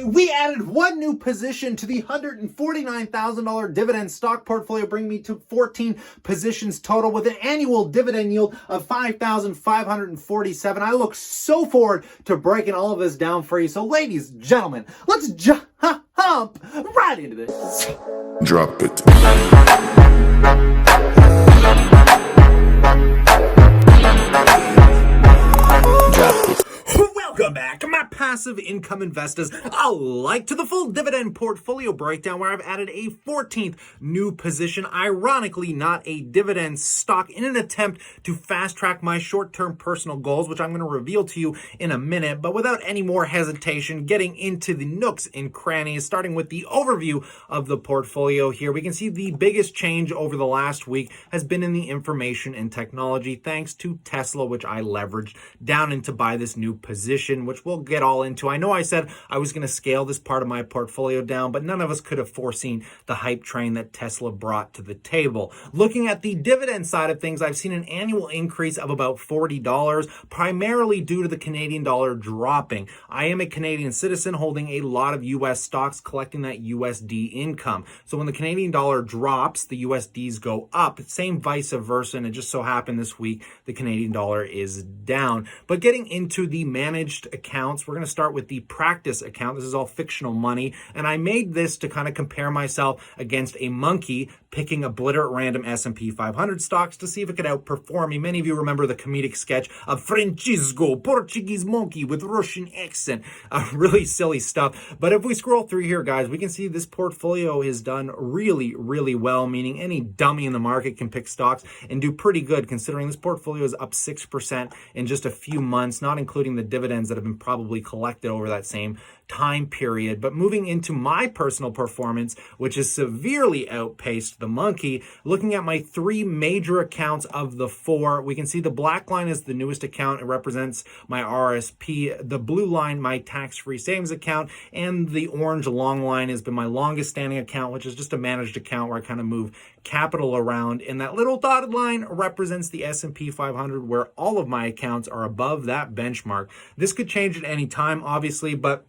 Today, we added one new position to the $149,000 dividend stock portfolio, bringing me to 14 positions total with an annual dividend yield of $5,547. I look so forward to breaking all of this down for you. So, ladies, gentlemen, let's jump right into this. Drop it. Welcome back, my passive income investors. Alike to the full dividend portfolio breakdown, where I've added a 14th new position, ironically not a dividend stock, in an attempt to fast track my short-term personal goals, which I'm going to reveal to you in a minute. But without any more hesitation, getting into the nooks and crannies, starting with the overview of the portfolio here, we can see the biggest change over the last week has been in the information and technology, thanks to Tesla, which I leveraged down into buy this new position, which we'll get all into. I know I said I was going to scale this part of my portfolio down, but none of us could have foreseen the hype train that Tesla brought to the table. Looking at the dividend side of things, I've seen an annual increase of about $40, primarily due to the Canadian dollar dropping. I am a Canadian citizen holding a lot of U.S. stocks, collecting that USD income. So when the Canadian dollar drops, the USDs go up. Same vice versa, and it just so happened this week the Canadian dollar is down. But getting into the managed accounts, we're going to start with the practice account. This is all fictional money, and I made this to kind of compare myself against a monkey picking a blitter at random S&P 500 stocks to see if it could outperform me. Many of you remember the comedic sketch of Francisco, Portuguese monkey with Russian accent. Really silly stuff. But if we scroll through here, guys, we can see this portfolio is done really, really well, meaning any dummy in the market can pick stocks and do pretty good, considering this portfolio is up 6% in just a few months, not including the dividends that have been probably collected over that same time period. But moving into my personal performance, which has severely outpaced the monkey, looking at my three major accounts of the four, we can see the black line is the newest account. It represents my RSP. The blue line, my tax-free savings account, and the orange long line has been my longest standing account, which is just a managed account where I kind of move capital around. And that little dotted line represents the S&P 500, where all of my accounts are above that benchmark. This could change at any time, obviously, but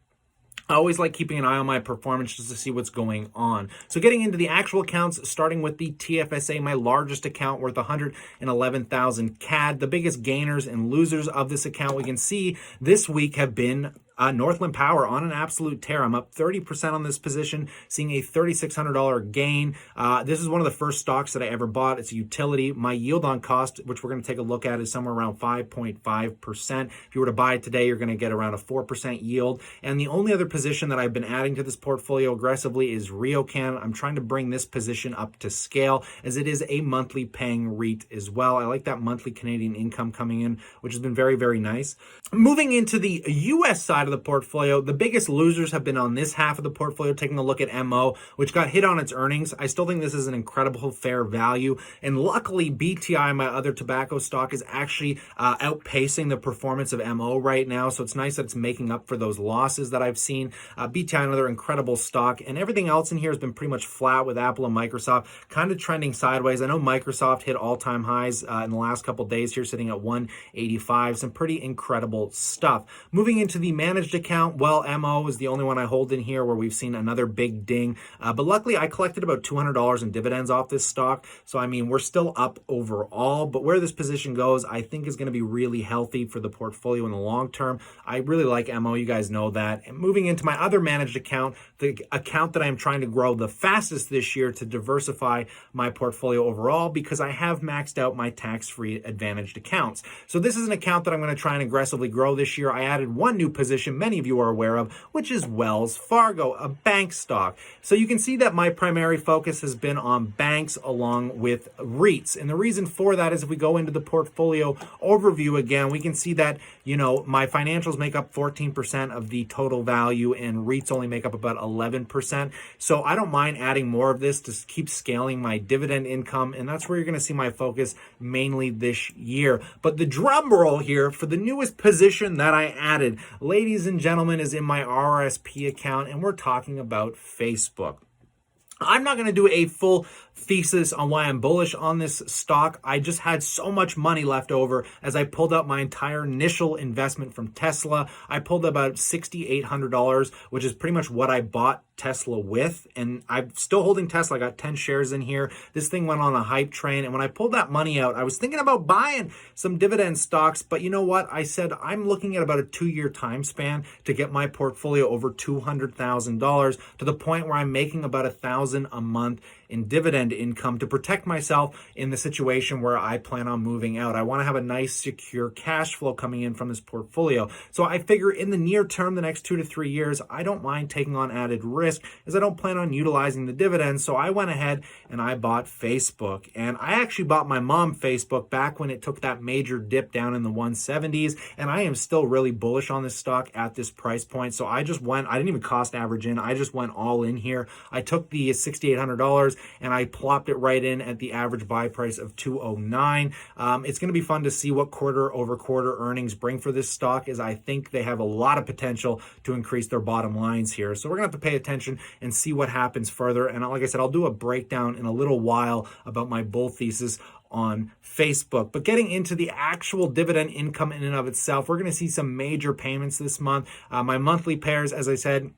I always like keeping an eye on my performance just to see what's going on. So getting into the actual accounts, starting with the TFSA, my largest account worth 111,000 CAD. The biggest gainers and losers of this account we can see this week have been Northland Power on an absolute tear. I'm up 30% on this position, seeing a $3,600 gain. This is one of the first stocks that I ever bought. It's a utility. My yield on cost, which we're going to take a look at, is somewhere around 5.5%. If you were to buy it today, you're going to get around a 4% yield. And the only other position that I've been adding to this portfolio aggressively is RioCan. I'm trying to bring this position up to scale, as it is a monthly paying REIT as well. I like that monthly Canadian income coming in, which has been very, very nice. Moving into the U.S. side of the portfolio, the biggest losers have been on this half of the portfolio. Taking a look at MO, which got hit on its earnings. I still think this is an incredible fair value, and luckily BTI, my other tobacco stock, is actually outpacing the performance of MO right now, so it's nice that it's making up for those losses that I've seen. BTI, another incredible stock, and everything else in here has been pretty much flat, with Apple and Microsoft kind of trending sideways. I know Microsoft hit all-time highs in the last couple days here, sitting at 185. Some pretty incredible stuff. Moving into the managed account, well, MO is the only one I hold in here where we've seen another big ding. But luckily, I collected about $200 in dividends off this stock. So, I mean, we're still up overall. But where this position goes, I think is going to be really healthy for the portfolio in the long term. I really like MO. You guys know that. And moving into my other managed account, the account that I'm trying to grow the fastest this year to diversify my portfolio overall, because I have maxed out my tax-free advantaged accounts. So this is an account that I'm going to try and aggressively grow this year. I added one new position many of you are aware of, which is Wells Fargo, a bank stock. So you can see that my primary focus has been on banks along with REITs. And the reason for that is if we go into the portfolio overview again, we can see that, you know, my financials make up 14% of the total value and REITs only make up about 11%. So I don't mind adding more of this to keep scaling my dividend income. And that's where you're going to see my focus mainly this year. But the drum roll here for the newest position that I added, ladies and gentlemen, is in my RSP account, and we're talking about Facebook. I'm not going to do a full thesis on why I'm bullish on this stock. I just had so much money left over as I pulled out my entire initial investment from Tesla. I pulled about $6,800, which is pretty much what I bought Tesla with, and I'm still holding Tesla. I got 10 shares in here. This thing went on a hype train, and when I pulled that money out, I was thinking about buying some dividend stocks, but you know what? I said I'm looking at about a 2-year time span to get my portfolio over $200,000 to the point where I'm making about $1,000 a month in dividend income to protect myself in the situation where I plan on moving out. I want to have a nice secure cash flow coming in from this portfolio. So I figure in the near term, the next 2 to 3 years, I don't mind taking on added risk as I don't plan on utilizing the dividends. So I went ahead and I bought Facebook, and I actually bought my mom Facebook back when it took that major dip down in the 170s. And I am still really bullish on this stock at this price point. So I just went, I didn't even cost average in. I just went all in here. I took the $6,800 and I plopped it right in at the average buy price of $209. It's going to be fun to see what quarter over quarter earnings bring for this stock, as I think they have a lot of potential to increase their bottom lines here. So we're going to have to pay attention and see what happens further. And like I said, I'll do a breakdown in a little while about my bull thesis on Facebook. But getting into the actual dividend income in and of itself, we're going to see some major payments this month. My monthly pairs, as I said,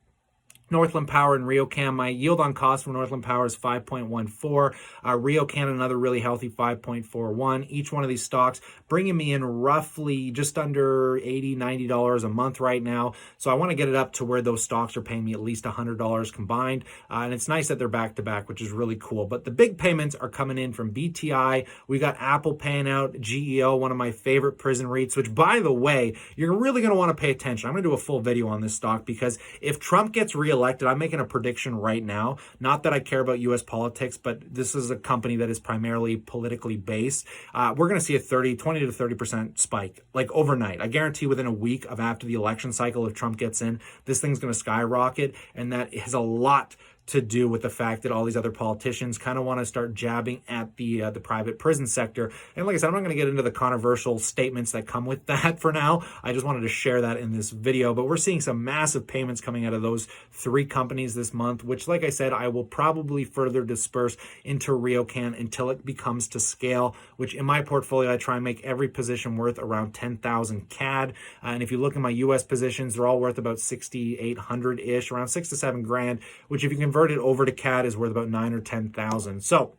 Northland Power and RioCan. My yield on cost for Northland Power is 5.14. RioCan, another really healthy 5.41. Each one of these stocks bringing me in roughly just under $80, $90 a month right now. So I want to get it up to where those stocks are paying me at least $100 combined. And it's nice that they're back to back, which is really cool. But the big payments are coming in from BTI. We got Apple paying out, GEO, one of my favorite prison REITs, which, by the way, you're really going to want to pay attention. I'm going to do a full video on this stock because if Trump gets reelected, I'm making a prediction right now. Not that I care about U.S. politics, but this is a company that is primarily politically based. We're going to see a 20 to 30% spike, like overnight. I guarantee within a week of after the election cycle, if Trump gets in, this thing's going to skyrocket. And that has a lot to do with the fact that all these other politicians kind of want to start jabbing at the private prison sector. And like I said, I'm not going to get into the controversial statements that come with that for now. I just wanted to share that in this video. But we're seeing some massive payments coming out of those 3 companies this month, which, like I said, I will probably further disperse into RioCan until it becomes to scale, which in my portfolio, I try and make every position worth around 10,000 CAD. And if you look at my US positions, they're all worth about 6,800-ish, around 6 to 7 grand, which if you convert it over to CAD is worth about 9 or 10,000. So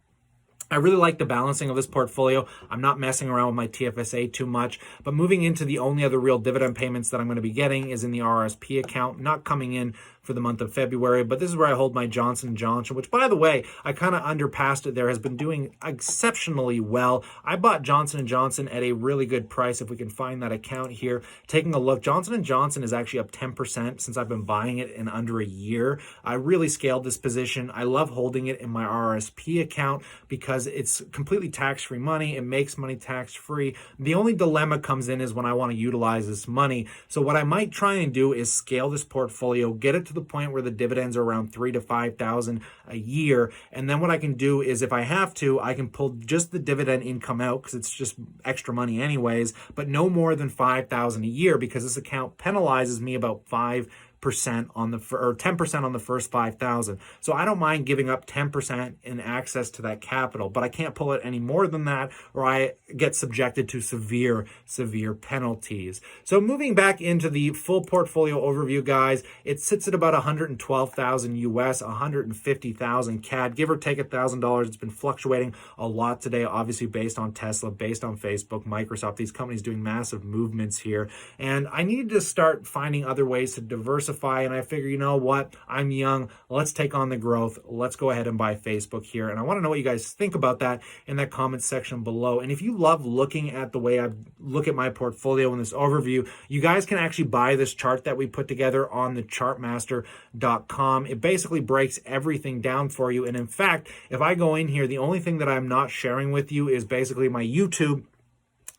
I really like the balancing of this portfolio. I'm not messing around with my TFSA too much, but moving into the only other real dividend payments that I'm going to be getting is in the RSP account, not coming in for the month of February, but this is where I hold my Johnson & Johnson, which, by the way, I kind of underpassed it there, has been doing exceptionally well. I bought Johnson & Johnson at a really good price. If we can find that account here, taking a look, Johnson & Johnson is actually up 10% since I've been buying it in under a year. I really scaled this position. I love holding it in my RSP account because it's completely tax-free money. It makes money tax-free. The only dilemma comes in is when I want to utilize this money. So what I might try and do is scale this portfolio, get it to the point where the dividends are around 3,000 to 5,000 a year. And then what I can do is, if I have to, I can pull just the dividend income out because it's just extra money anyways, but no more than 5,000 a year, because this account penalizes me about 5% on the or 10% on the first 5,000. So I don't mind giving up 10% in access to that capital, but I can't pull it any more than that, or I get subjected to severe penalties. So moving back into the full portfolio overview, guys, it sits at about 112,000 US, 150,000 CAD, give or take $1,000. It's been fluctuating a lot today, obviously based on Tesla, based on Facebook, Microsoft, these companies doing massive movements here. And I needed to start finding other ways to diversify. And I figure, you know what? I'm young. Let's take on the growth. Let's go ahead and buy Facebook here. And I want to know what you guys think about that in that comment section below. And if you love looking at the way I look at my portfolio in this overview, you guys can actually buy this chart that we put together on the chartmaster.com. It basically breaks everything down for you. And in fact, if I go in here, the only thing that I'm not sharing with you is basically my YouTube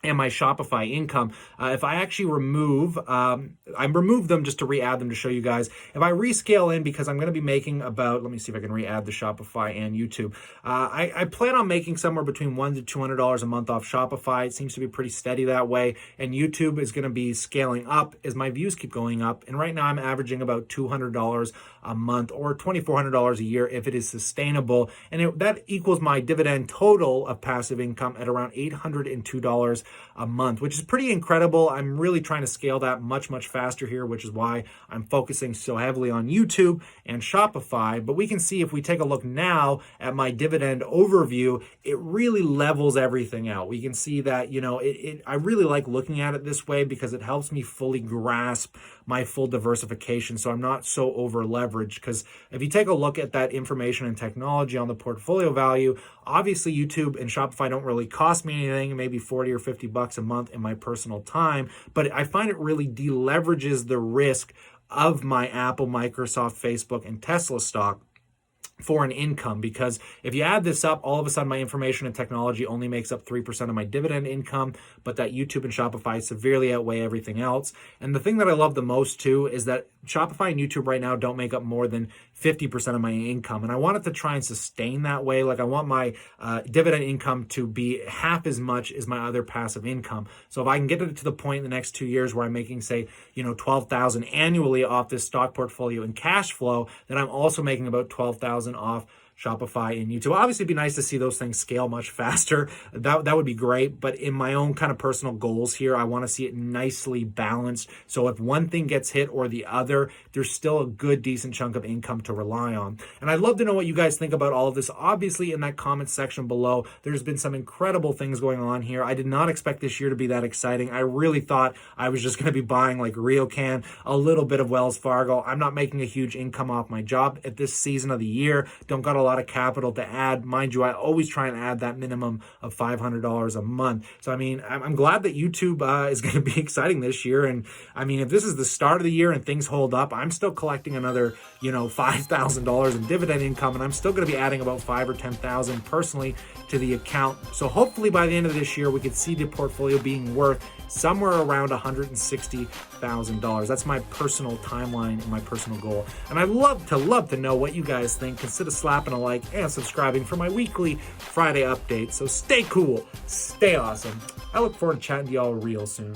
and my Shopify income. If I actually remove, I remove them just to re-add them to show you guys. If I rescale in, because I'm going to be making about, let me see if I can re-add the Shopify and YouTube. I plan on making somewhere between $100 to $200 a month off Shopify. It seems to be pretty steady that way. And YouTube is going to be scaling up as my views keep going up. And right now I'm averaging about $200 a month or $2,400 a year if it is sustainable. And that equals my dividend total of passive income at around $802 a month, which is pretty incredible. I'm really trying to scale that much faster here, which is why I'm focusing so heavily on YouTube and Shopify. But we can see, if we take a look now at my dividend overview, it really levels everything out. We can see that, I really like looking at it this way because it helps me fully grasp my full diversification, so I'm not so over leveraged. Because if you take a look at that information and technology on the portfolio value, obviously YouTube and Shopify don't really cost me anything, maybe 40 or 50 bucks a month in my personal time, but I find it really deleverages the risk of my Apple, Microsoft, Facebook, and Tesla stock for an income. Because if you add this up, all of a sudden my information and technology only makes up 3% of my dividend income, but that YouTube and Shopify severely outweigh everything else. And the thing that I love the most too is that Shopify and YouTube right now don't make up more than 50% of my income. And I want it to try and sustain that way. Like, I want my dividend income to be half as much as my other passive income. So if I can get it to the point in the next 2 years where I'm making, say, $12,000 annually off this stock portfolio in cash flow, then I'm also making about $12,000 off Shopify and YouTube. Obviously, it'd be nice to see those things scale much faster. That would be great. But in my own kind of personal goals here, I want to see it nicely balanced. So if one thing gets hit or the other, there's still a good, decent chunk of income to rely on. And I'd love to know what you guys think about all of this. Obviously, in that comment section below, there's been some incredible things going on here. I did not expect this year to be that exciting. I really thought I was just going to be buying like Ryokan, a little bit of Wells Fargo. I'm not making a huge income off my job at this season of the year. Don't got a lot of capital to add. Mind you, I always try and add that minimum of $500 a month. So, I mean, I'm glad that YouTube is going to be exciting this year. And I mean, if this is the start of the year and things hold up, I'm still collecting another, $5,000 in dividend income, and I'm still going to be adding about $5,000 or $10,000 personally to the account. So hopefully by the end of this year, we could see the portfolio being worth somewhere around $160,000. That's my personal timeline and my personal goal. And I'd love to know what you guys think. Consider slapping a like and subscribing for my weekly Friday updates. So stay cool, stay awesome. I look forward to chatting to y'all real soon.